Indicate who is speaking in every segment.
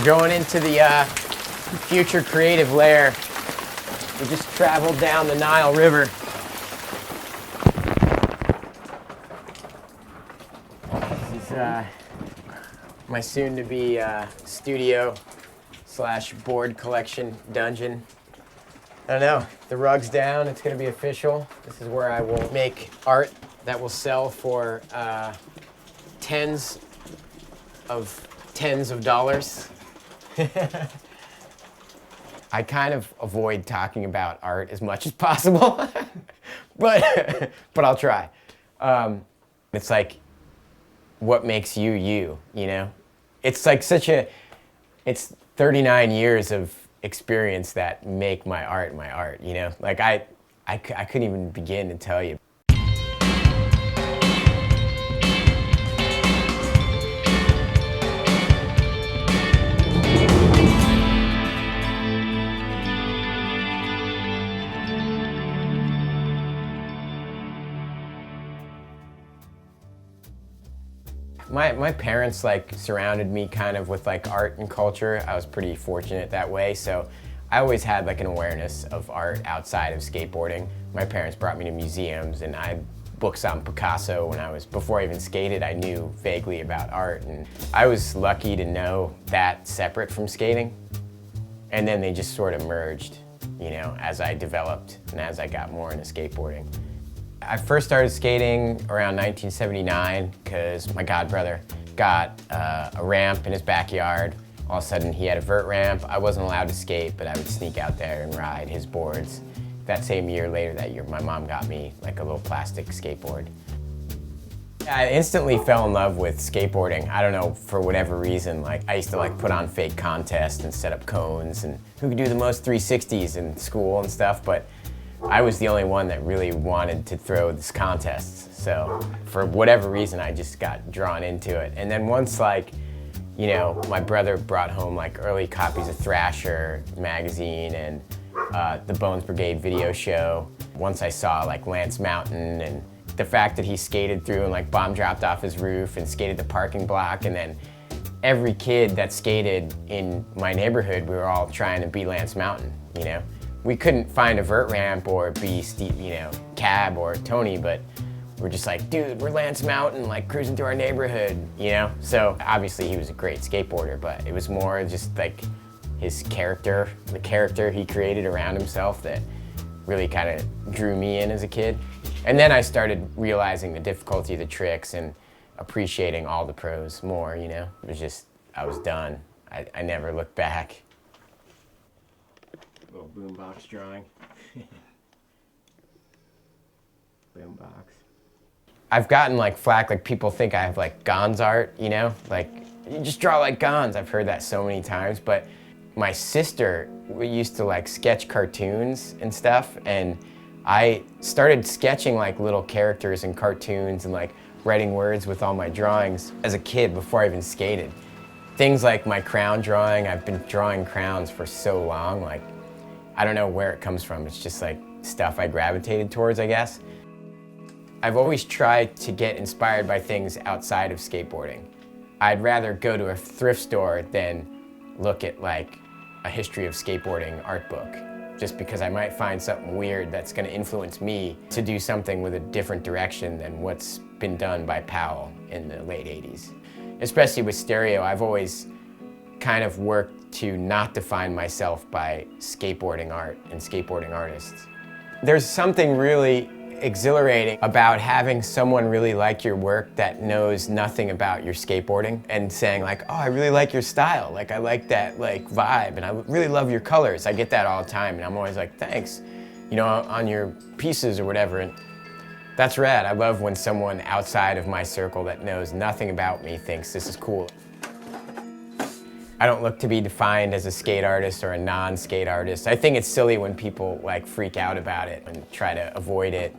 Speaker 1: We're going into the future creative lair. We just traveled down the Nile River. This is my soon-to-be studio / board collection dungeon. I don't know, the rug's down, it's gonna be official. This is where I will make art that will sell for tens of dollars. I kind of avoid talking about art as much as possible, but I'll try. It's like, what makes you, you know? It's like it's 39 years of experience that make my art, you know? Like I couldn't even begin to tell you. My parents like surrounded me kind of with like art and culture. I was pretty fortunate that way, so I always had like an awareness of art outside of skateboarding. My parents brought me to museums, and I had books on Picasso when before I even skated. I knew vaguely about art, and I was lucky to know that separate from skating. And then they just sort of merged, you know, as I developed and as I got more into skateboarding. I first started skating around 1979 because my godbrother got a ramp in his backyard. All of a sudden he had a vert ramp. I wasn't allowed to skate, but I would sneak out there and ride his boards. That same year, later that year, my mom got me like a little plastic skateboard. I instantly fell in love with skateboarding. I don't know, for whatever reason. Like, I used to like put on fake contests and set up cones and who could do the most 360s in school and stuff, but I was the only one that really wanted to throw this contests. So for whatever reason, I just got drawn into it. And then once, like, you know, my brother brought home like early copies of Thrasher magazine and the Bones Brigade video show. Once I saw like Lance Mountain and the fact that he skated through and like bomb dropped off his roof and skated the parking block, and then every kid that skated in my neighborhood, we were all trying to be Lance Mountain, you know? We couldn't find a vert ramp or be Steve, you know, Cab or Tony, but we're just like, dude, we're Lance Mountain, like cruising through our neighborhood, you know? So obviously he was a great skateboarder, but it was more just like his character, the character he created around himself that really kind of drew me in as a kid. And then I started realizing the difficulty of the tricks and appreciating all the pros more, you know? It was just, I was done. I never looked back. Little boombox drawing. Boombox. I've gotten like flack, like people think I have like Gonz art, you know? Like, you just draw like Gonz. I've heard that so many times, but my sister, we used to like sketch cartoons and stuff, and I started sketching like little characters and cartoons and like writing words with all my drawings as a kid before I even skated. Things like my crown drawing, I've been drawing crowns for so long, like, I don't know where it comes from. It's just like stuff I gravitated towards, I guess. I've always tried to get inspired by things outside of skateboarding. I'd rather go to a thrift store than look at like a history of skateboarding art book, just because I might find something weird that's gonna influence me to do something with a different direction than what's been done by Powell in the late 80s. Especially with Stereo, I've always kind of worked to not define myself by skateboarding art and skateboarding artists. There's something really exhilarating about having someone really like your work that knows nothing about your skateboarding and saying like, oh, I really like your style. Like, I like that like vibe, and I really love your colors. I get that all the time, and I'm always like, thanks, you know, on your pieces or whatever. And that's rad. I love when someone outside of my circle that knows nothing about me thinks this is cool. I don't look to be defined as a skate artist or a non-skate artist. I think it's silly when people like freak out about it and try to avoid it.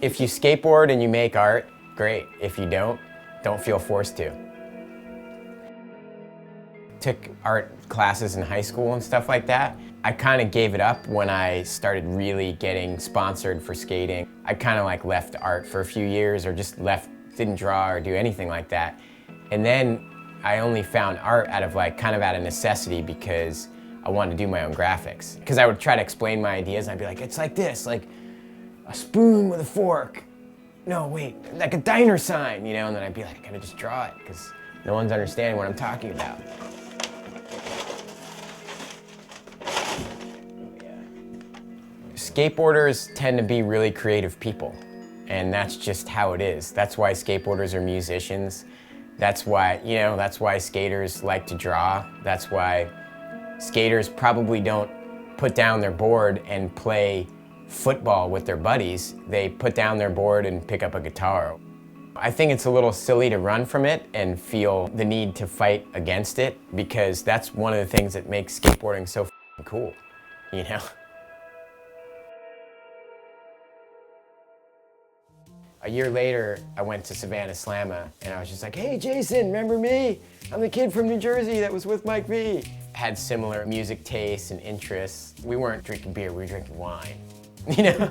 Speaker 1: If you skateboard and you make art, great. If you don't feel forced to. Took art classes in high school and stuff like that. I kind of gave it up when I started really getting sponsored for skating. I kind of like left art for a few years, or just didn't draw or do anything like that. And then I only found art out of like, kind of out of necessity because I wanted to do my own graphics. Because I would try to explain my ideas and I'd be like, it's like this, like a spoon with a fork. No, wait, like a diner sign, you know? And then I'd be like, I gotta just draw it because no one's understanding what I'm talking about. Skateboarders tend to be really creative people, and that's just how it is. That's why skateboarders are musicians. That's why, you know, that's why skaters like to draw. That's why skaters probably don't put down their board and play football with their buddies. They put down their board and pick up a guitar. I think it's a little silly to run from it and feel the need to fight against it, because that's one of the things that makes skateboarding so cool, you know? A year later, I went to Savannah Slamma, and I was just like, hey, Jason, remember me? I'm the kid from New Jersey that was with Mike V. Had similar music tastes and interests. We weren't drinking beer, we were drinking wine, you know?